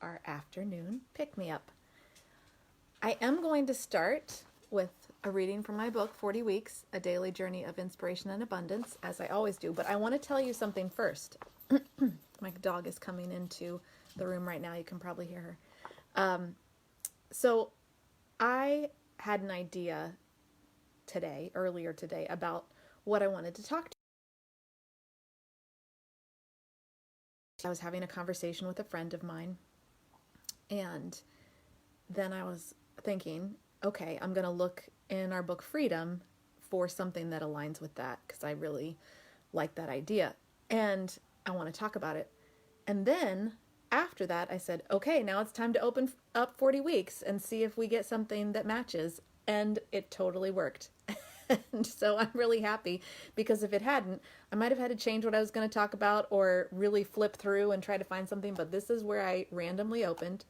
our afternoon pick-me-up. I am going to start with a reading from my book, 40 Weeks, A Daily Journey of Inspiration and Abundance, as I always do. But I want to tell you something first. My dog is coming into the room right now. You can probably hear her. So I had an idea earlier today, about what I wanted to talk to. I was having a conversation with a friend of mine, and then I was thinking, okay, I'm going to look in our book Freedom for something that aligns with that, because I really like that idea and I want to talk about it. And then after that, I said, okay, now it's time to open up 40 weeks and see if we get something that matches. And it totally worked. And so I'm really happy, because if it hadn't, I might have had to change what I was going to talk about or really flip through and try to find something. But this is where I randomly opened.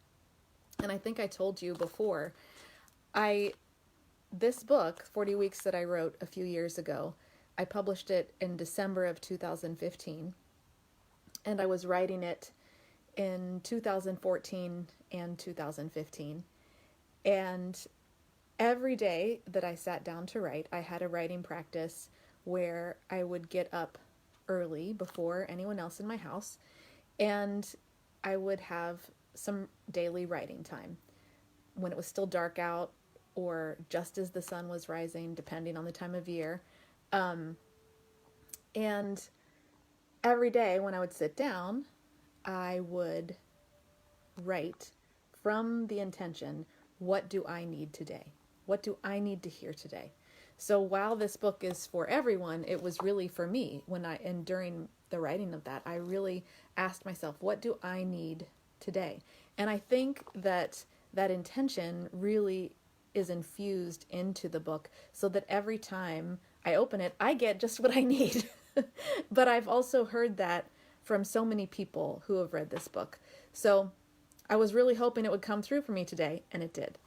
And I think I told you before, this book, 40 Weeks, that I wrote a few years ago, I published it in December of 2015. And I was writing it in 2014 and 2015. And every day that I sat down to write, I had a writing practice where I would get up early before anyone else in my house, and I would have some daily writing time when it was still dark out or just as the sun was rising, depending on the time of year. And every day when I would sit down, I would write from the intention, what do I need today? What do I need to hear today? So while this book is for everyone, it was really for me. And during the writing of that, I really asked myself, what do I need today? And I think that intention really is infused into the book, so that every time I open it, I get just what I need. But I've also heard that from so many people who have read this book. So I was really hoping it would come through for me today, and it did.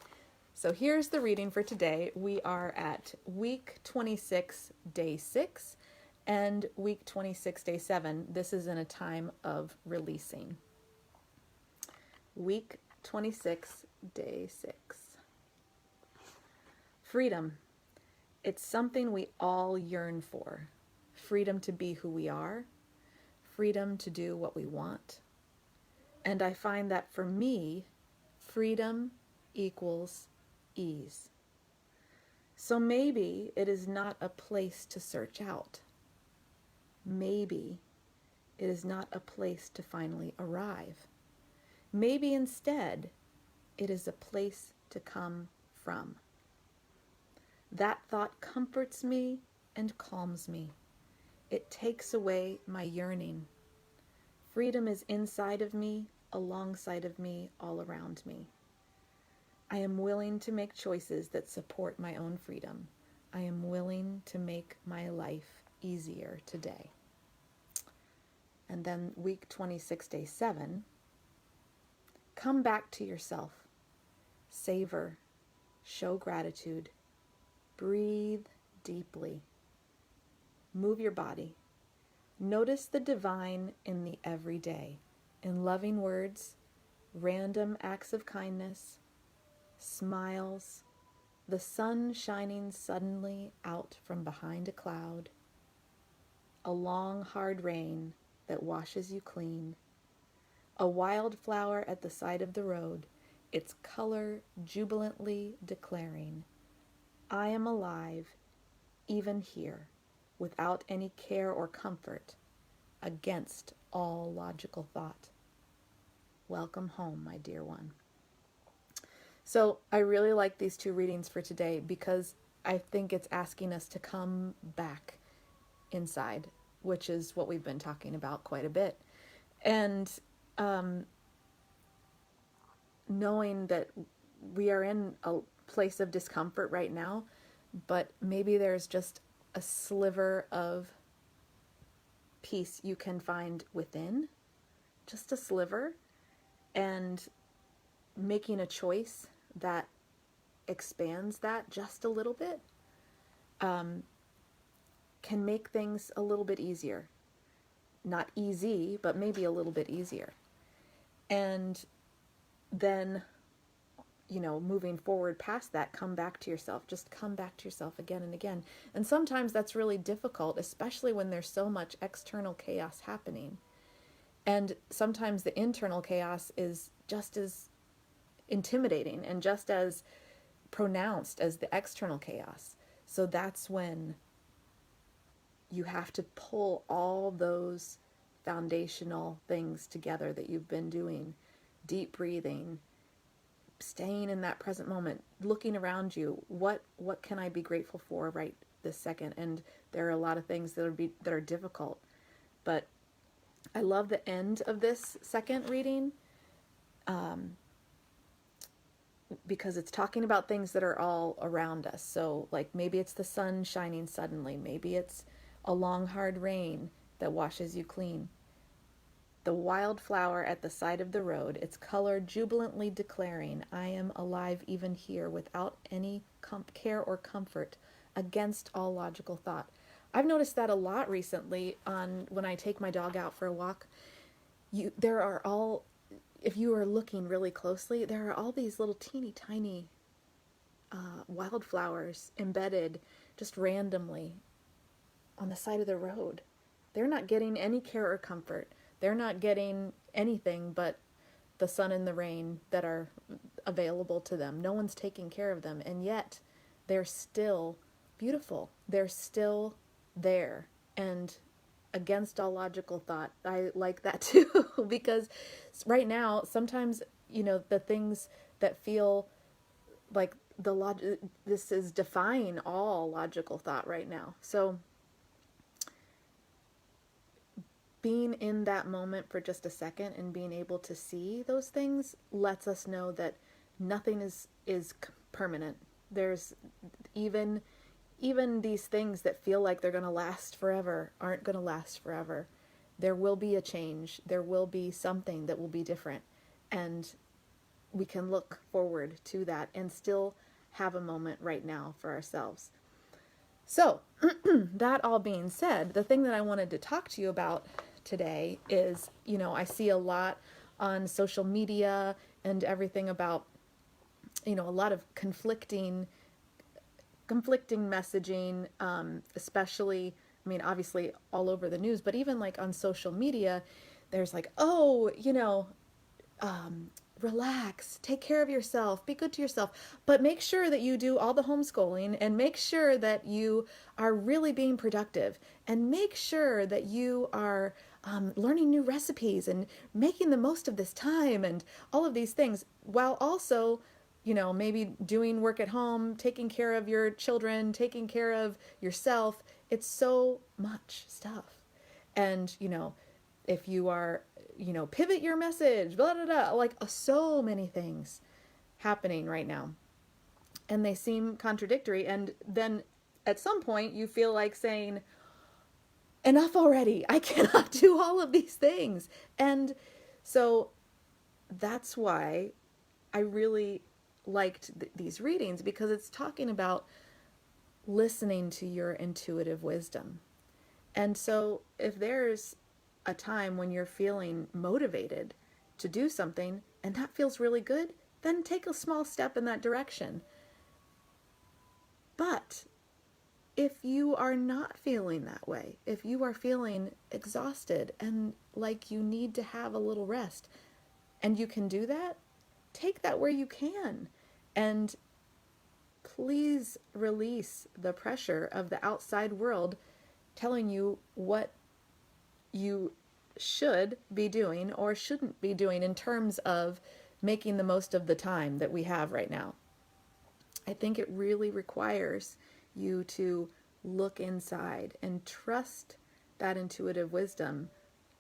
So here's the reading for today. We are at week 26, day 6, and week 26, day 7. This is in a time of releasing. Week 26, day 6. Freedom. It's something we all yearn for. Freedom to be who we are. Freedom to do what we want. And I find that for me, freedom equals ease. So maybe it is not a place to search out. Maybe it is not a place to finally arrive. Maybe instead it is a place to come from. That thought comforts me and calms me. It takes away my yearning. Freedom is inside of me, alongside of me, all around me. I am willing to make choices that support my own freedom. I am willing to make my life easier today. And then week 26, day 7. Come back to yourself. Savor. Show gratitude. Breathe deeply. Move your body. Notice the divine in the everyday, in loving words, random acts of kindness, smiles, the sun shining suddenly out from behind a cloud, a long hard rain that washes you clean, a wildflower at the side of the road, its color jubilantly declaring, I am alive, even here, without any care or comfort, against all logical thought. Welcome home, my dear one. So I really like these two readings for today, because I think it's asking us to come back inside, which is what we've been talking about quite a bit. And knowing that we are in a place of discomfort right now, but maybe there's just a sliver of peace you can find within, just a sliver, and making a choice that expands that just a little bit can make things a little bit easier. Not easy, but maybe a little bit easier. And then, moving forward past that, come back to yourself. Just come back to yourself again and again. And sometimes that's really difficult, especially when there's so much external chaos happening. And sometimes the internal chaos is just as intimidating and just as pronounced as the external chaos. So that's when you have to pull all those foundational things together that you've been doing. Deep breathing, staying in that present moment, looking around you. What can I be grateful for right this second? And there are a lot of things that are difficult. But I love the end of this second reading, because it's talking about things that are all around us. So like maybe it's the sun shining suddenly, maybe it's a long hard rain that washes you clean. The wildflower at the side of the road, its color jubilantly declaring, I am alive even here without any care or comfort, against all logical thought. I've noticed that a lot recently on when I take my dog out for a walk. There are all, if you are looking really closely, there are all these little teeny tiny wildflowers embedded just randomly on the side of the road. They're not getting any care or comfort. They're not getting anything but the sun and the rain that are available to them. No one's taking care of them, and yet they're still beautiful. They're still there. And against all logical thought, I like that too, because right now, sometimes, the things that feel like this is defying all logical thought right now. So being in that moment for just a second and being able to see those things lets us know that nothing is permanent. There's even these things that feel like they're going to last forever aren't going to last forever. There will be a change. There will be something that will be different. And we can look forward to that and still have a moment right now for ourselves. So, that all being said, the thing that I wanted to talk to you about today is, I see a lot on social media and everything about, a lot of conflicting messaging, especially, obviously all over the news, but even like on social media, there's like, relax, take care of yourself, be good to yourself, but make sure that you do all the homeschooling and make sure that you are really being productive and make sure that you are learning new recipes and making the most of this time and all of these things, while also, maybe doing work at home, taking care of your children, taking care of yourself. It's so much stuff. And, if you are, pivot your message, blah, blah, blah, like so many things happening right now. And they seem contradictory. And then at some point you feel like saying, enough already. I cannot do all of these things. And so that's why I really liked these readings, because it's talking about listening to your intuitive wisdom. And so if there's a time when you're feeling motivated to do something and that feels really good, then take a small step in that direction. But if you are not feeling that way, if you are feeling exhausted and like you need to have a little rest, and you can do that, take that where you can. And please release the pressure of the outside world telling you what you should be doing or shouldn't be doing in terms of making the most of the time that we have right now. I think it really requires you to look inside and trust that intuitive wisdom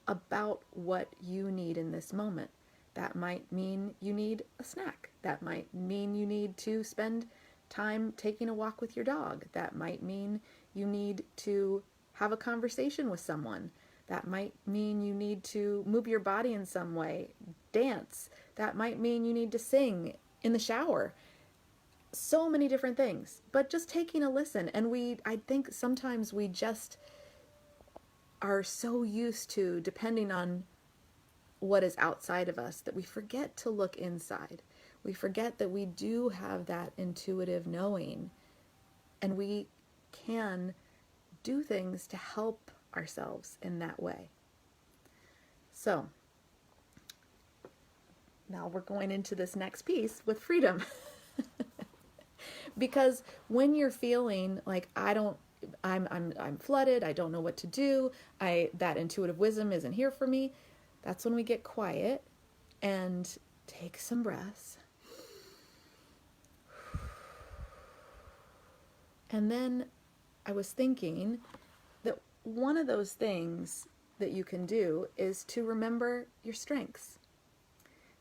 about what you need in this moment. That might mean you need a snack. That might mean you need to spend time taking a walk with your dog. That might mean you need to have a conversation with someone. That might mean you need to move your body in some way, dance. That might mean you need to sing in the shower. So many different things, but just taking a listen. And I think sometimes we just are so used to depending on what is outside of us that we forget to look inside. We forget that we do have that intuitive knowing, and we can do things to help ourselves in that way. So now we're going into this next piece with freedom. Because when you're feeling like I'm flooded, I don't know what to do, that intuitive wisdom isn't here for me, that's when we get quiet and take some breaths. And then I was thinking that one of those things that you can do is to remember your strengths.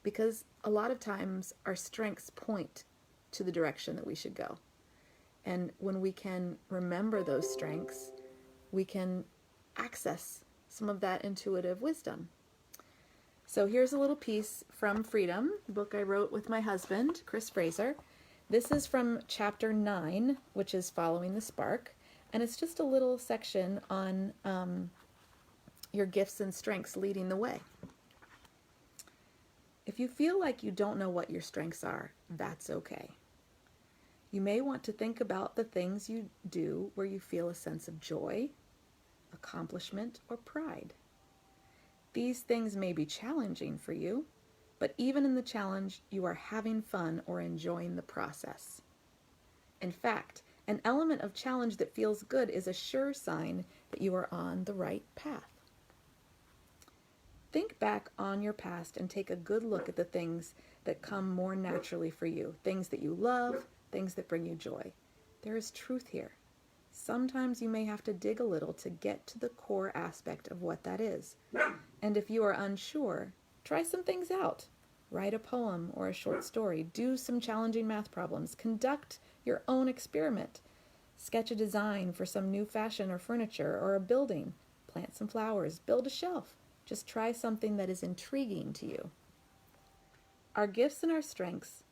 Because a lot of times our strengths point to the direction that we should go. And when we can remember those strengths, we can access some of that intuitive wisdom. So here's a little piece from Freedom, the book I wrote with my husband, Chris Fraser. This is from chapter 9, which is Following the Spark. And it's just a little section on your gifts and strengths leading the way. If you feel like you don't know what your strengths are, that's okay. You may want to think about the things you do where you feel a sense of joy, accomplishment, or pride. These things may be challenging for you, but even in the challenge, you are having fun or enjoying the process. In fact, an element of challenge that feels good is a sure sign that you are on the right path. Think back on your past and take a good look at the things that come more naturally for you, things that you love, things that bring you joy. There is truth here. Sometimes you may have to dig a little to get to the core aspect of what that is. And if you are unsure, try some things out. Write a poem or a short story. Do some challenging math problems. Conduct your own experiment. Sketch a design for some new fashion or furniture or a building. Plant some flowers. Build a shelf. Just try something that is intriguing to you. Our gifts and our strengths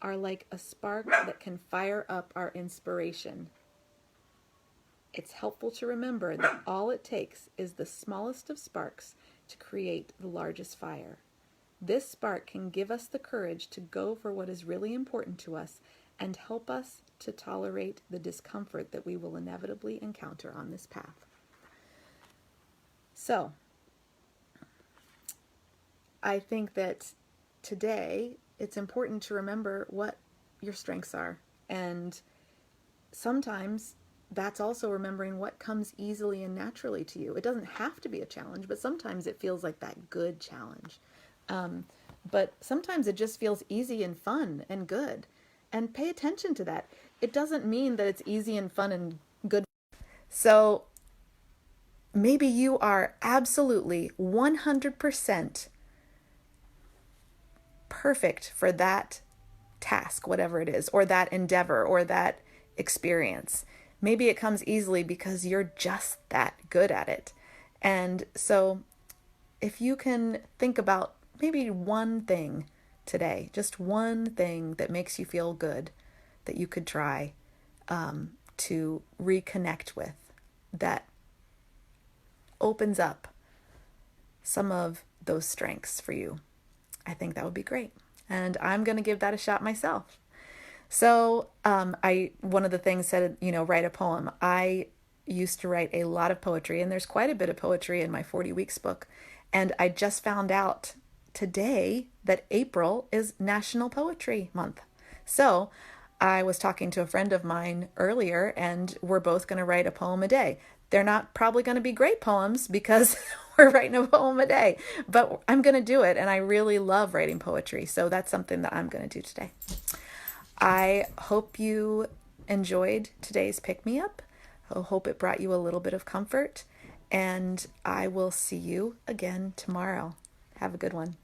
are like a spark that can fire up our inspiration. It's helpful to remember that all it takes is the smallest of sparks to create the largest fire. This spark can give us the courage to go for what is really important to us and help us to tolerate the discomfort that we will inevitably encounter on this path. So, I think that today it's important to remember what your strengths are. And sometimes that's also remembering what comes easily and naturally to you. It doesn't have to be a challenge, but sometimes it feels like that good challenge. But sometimes it just feels easy and fun and good. And pay attention to that. It doesn't mean that it's easy and fun and good. So maybe you are absolutely 100% perfect for that task, whatever it is, or that endeavor, or that experience. Maybe it comes easily because you're just that good at it. And so if you can think about maybe one thing today, just one thing that makes you feel good that you could try to reconnect with, that opens up some of those strengths for you, I think that would be great. And I'm going to give that a shot myself. So one of the things said, write a poem. I used to write a lot of poetry, and there's quite a bit of poetry in my 40 Weeks book. And I just found out today that April is National Poetry Month. So I was talking to a friend of mine earlier, and we're both going to write a poem a day. They're not probably going to be great poems because we're writing a poem a day, but I'm going to do it. And I really love writing poetry. So that's something that I'm going to do today. I hope you enjoyed today's pick-me-up. I hope it brought you a little bit of comfort. And I will see you again tomorrow. Have a good one.